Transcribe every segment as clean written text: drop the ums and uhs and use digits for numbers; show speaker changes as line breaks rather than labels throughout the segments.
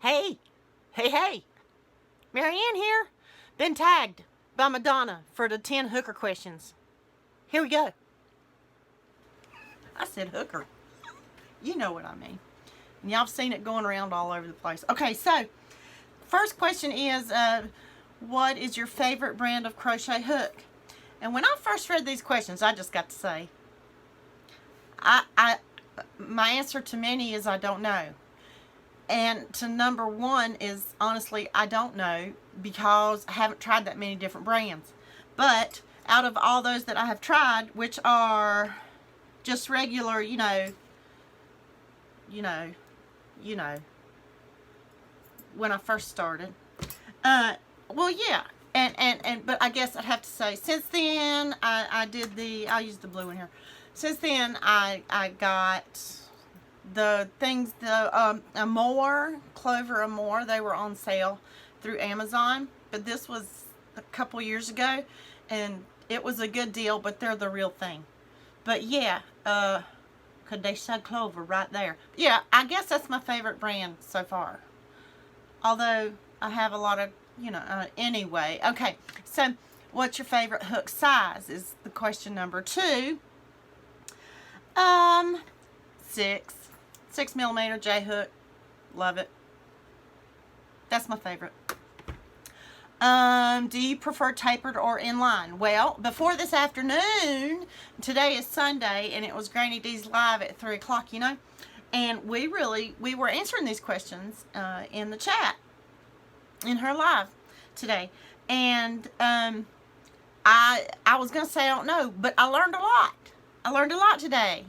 Hey, hey, Marieanne here. Been tagged by Madonna for the 10 hooker questions. Here we go. I said hooker. You know what I mean. And y'all have seen it going around all over the place. Okay, so first question is, what is your favorite brand of crochet hook? And when I first read these questions, I just got to say, my answer to many is I don't know. And to number one is, honestly, I don't know, because I haven't tried that many different brands. But out of all those that I have tried, which are just regular, you know, when I first started. Well, yeah. But I guess I'd have to say, since then, I'll use the blue one here. Since then, I got the things, Amore, Clover Amore, they were on sale through Amazon, but this was a couple years ago, and it was a good deal, but they're the real thing. But yeah, could they said Clover right there. Yeah, I guess that's my favorite brand so far. Although, I have a lot of, anyway. Okay, so what's your favorite hook size is the question number 2. 6mm J hook. Love it. That's my favorite. Do you prefer tapered or inline? Well, before this afternoon, today is Sunday, and it was Granny D's live at 3 o'clock, and we were answering these questions in the chat, in her live today. And I was going to say I don't know, but I learned a lot. I learned a lot today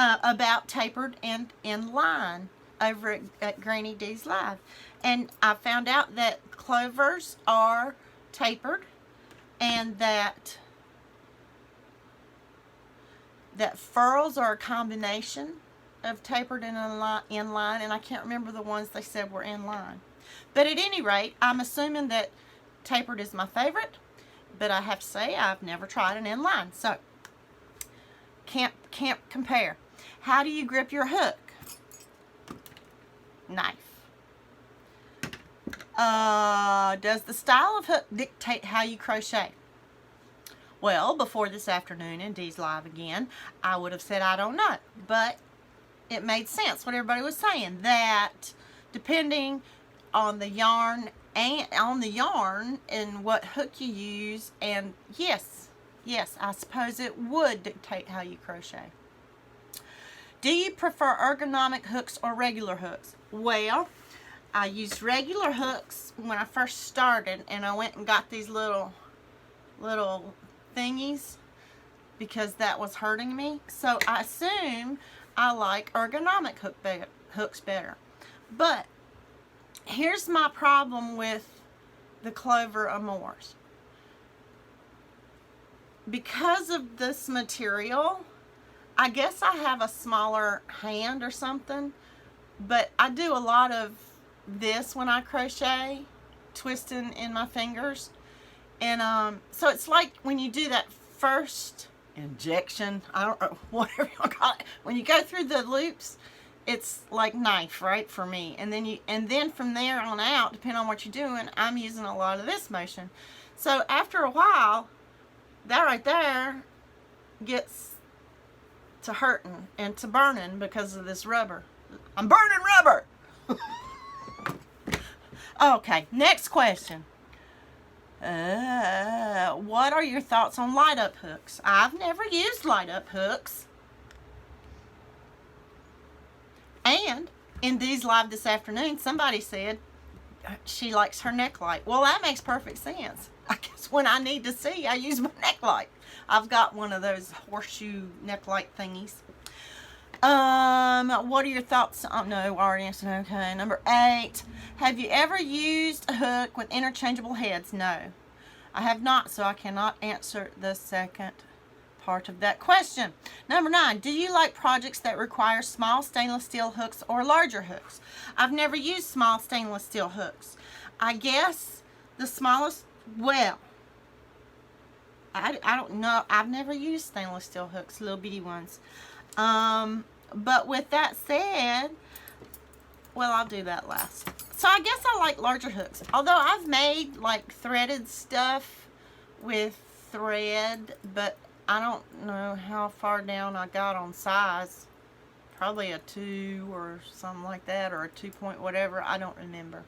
about tapered and inline over at Granny D's live. And I found out that clovers are tapered, and that furls are a combination of tapered and inline, and I can't remember the ones they said were inline. But at any rate, I'm assuming that tapered is my favorite, but I have to say I've never tried an inline, so can't compare. How do you grip your hook? Knife. Does the style of hook dictate how you crochet? Well, before this afternoon in Dee's Live again, I would have said I don't know, but it made sense what everybody was saying, that depending on the yarn and what hook you use, and yes, I suppose it would dictate how you crochet. Do you prefer ergonomic hooks or regular hooks? Well, I used regular hooks when I first started, and I went and got these little thingies because that was hurting me. So I assume I like ergonomic hooks better. But here's my problem with the Clover Amores. Because of this material, I guess I have a smaller hand or something, but I do a lot of this when I crochet, twisting in my fingers. And so it's like when you do that first injection, I don't know, whatever you call it, when you go through the loops, it's like knife, right, for me. And then from there on out, depending on what you're doing, I'm using a lot of this motion. So after a while, that right there gets to hurting and to burning because of this rubber. I'm burning rubber! Okay, next question. What are your thoughts on light-up hooks? I've never used light-up hooks. And in Dee's Live this afternoon, somebody said she likes her neck light. Well, that makes perfect sense. I guess when I need to see, I use my neck light. I've got one of those horseshoe neck light thingies. What are your thoughts? Oh, no, already answered. Okay, number 8. Have you ever used a hook with interchangeable heads? No, I have not, so I cannot answer the second part of that question. Number 9. Do you like projects that require small stainless steel hooks or larger hooks? I've never used small stainless steel hooks. I guess the smallest, well, I don't know. I've never used stainless steel hooks, little bitty ones. But with that said, well, I'll do that last. So I guess I like larger hooks. Although I've made like threaded stuff with thread, but I don't know how far down I got on size. Probably a 2 or something like that, or a 2 point whatever. I don't remember.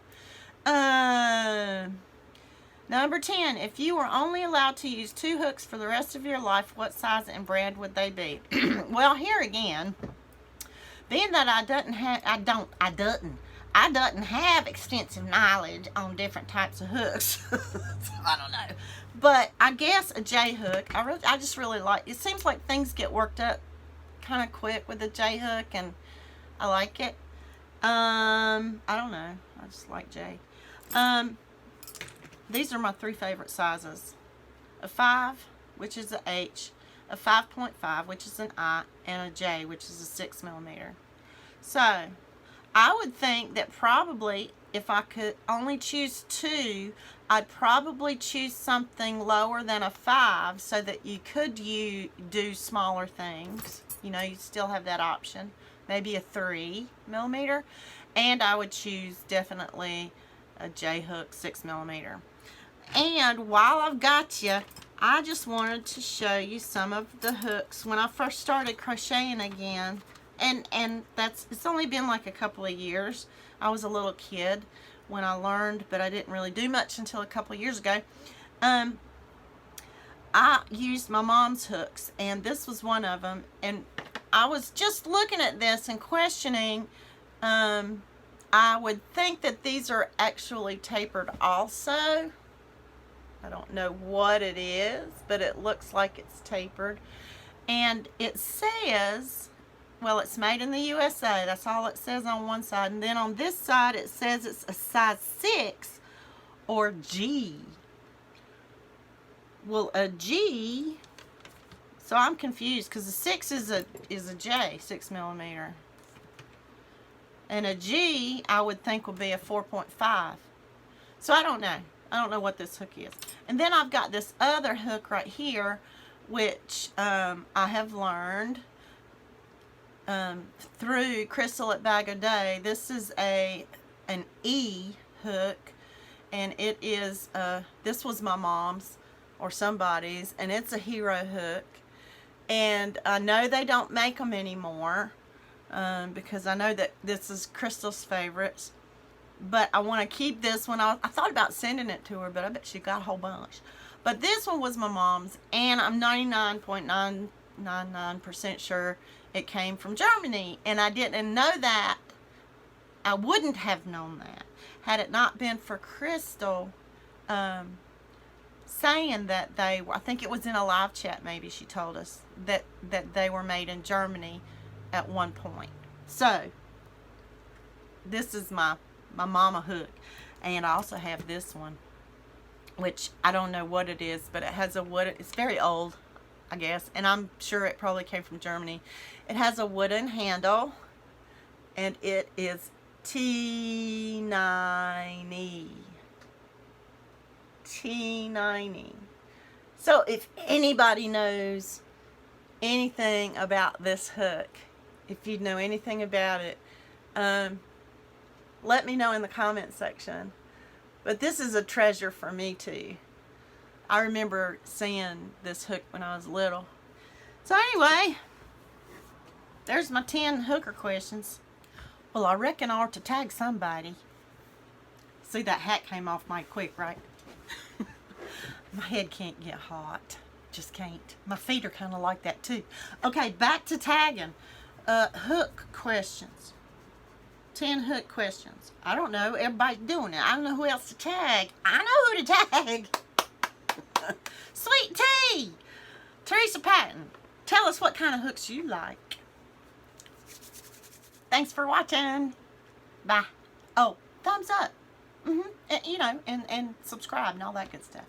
Number 10. If you were only allowed to use 2 hooks for the rest of your life, what size and brand would they be? Well, here again, being that I doesn't have extensive knowledge on different types of hooks. So I don't know. But I guess a J hook. I just really like. It seems like things get worked up kind of quick with a J hook, and I like it. I don't know. I just like J. These are my 3 favorite sizes. A 5, which is an H, a 5.5, which is an I, and a J, which is a 6 millimeter. So, I would think that probably if I could only choose 2, I'd probably choose something lower than a 5 so that you could do smaller things. You know, you still have that option. Maybe a 3 millimeter. And I would choose definitely a J hook 6 millimeter. And while I've got you, I just wanted to show you some of the hooks when I first started crocheting again. And it's only been like a couple of years. I was a little kid when I learned, but I didn't really do much until a couple of years ago. I used my mom's hooks, and this was one of them. And I was just looking at this and questioning. I would think that these are actually tapered also. I don't know what it is, but it looks like it's tapered. And it says, well, it's made in the USA. That's all it says on one side. And then on this side, it says it's a size 6 or G. Well, a G, so I'm confused because a 6 is a J, 6 millimeter. And a G, I would think will be a 4.5. So I don't know. I don't know what this hook is. And then I've got this other hook right here, which I have learned through Crystal at Bag of Day. This is an E hook, and it is, this was my mom's or somebody's, and it's a hero hook. And I know they don't make them anymore because I know that this is Crystal's favorites. But I want to keep this one. I thought about sending it to her, but I bet she got a whole bunch. But this one was my mom's, and I'm 99.999% sure it came from Germany. And I didn't know that. I wouldn't have known that had it not been for Crystal saying that they were, I think it was in a live chat maybe she told us, that they were made in Germany at one point. So, this is my mama hook. And I also have this one, which I don't know what it is, but it has a wood, it's very old, I guess, and I'm sure it probably came from Germany. It has a wooden handle, and it is T9E. T9E. So if anybody knows anything about this hook, if you know anything about it, let me know in the comment section. But this is a treasure for me too. I remember seeing this hook when I was little. So anyway, there's my 10 hooker questions. Well, I reckon I ought to tag somebody. See, that hat came off mighty quick, right? My head can't get hot. Just can't. My feet are kind of like that too. Okay, back to tagging. Hook questions. 10 hook questions. I don't know. Everybody's doing it. I don't know who else to tag. I know who to tag. Sweet Tea. Teresa Patton. Tell us what kind of hooks you like. Thanks for watching. Bye. Oh, thumbs up. And, you know, and subscribe and all that good stuff.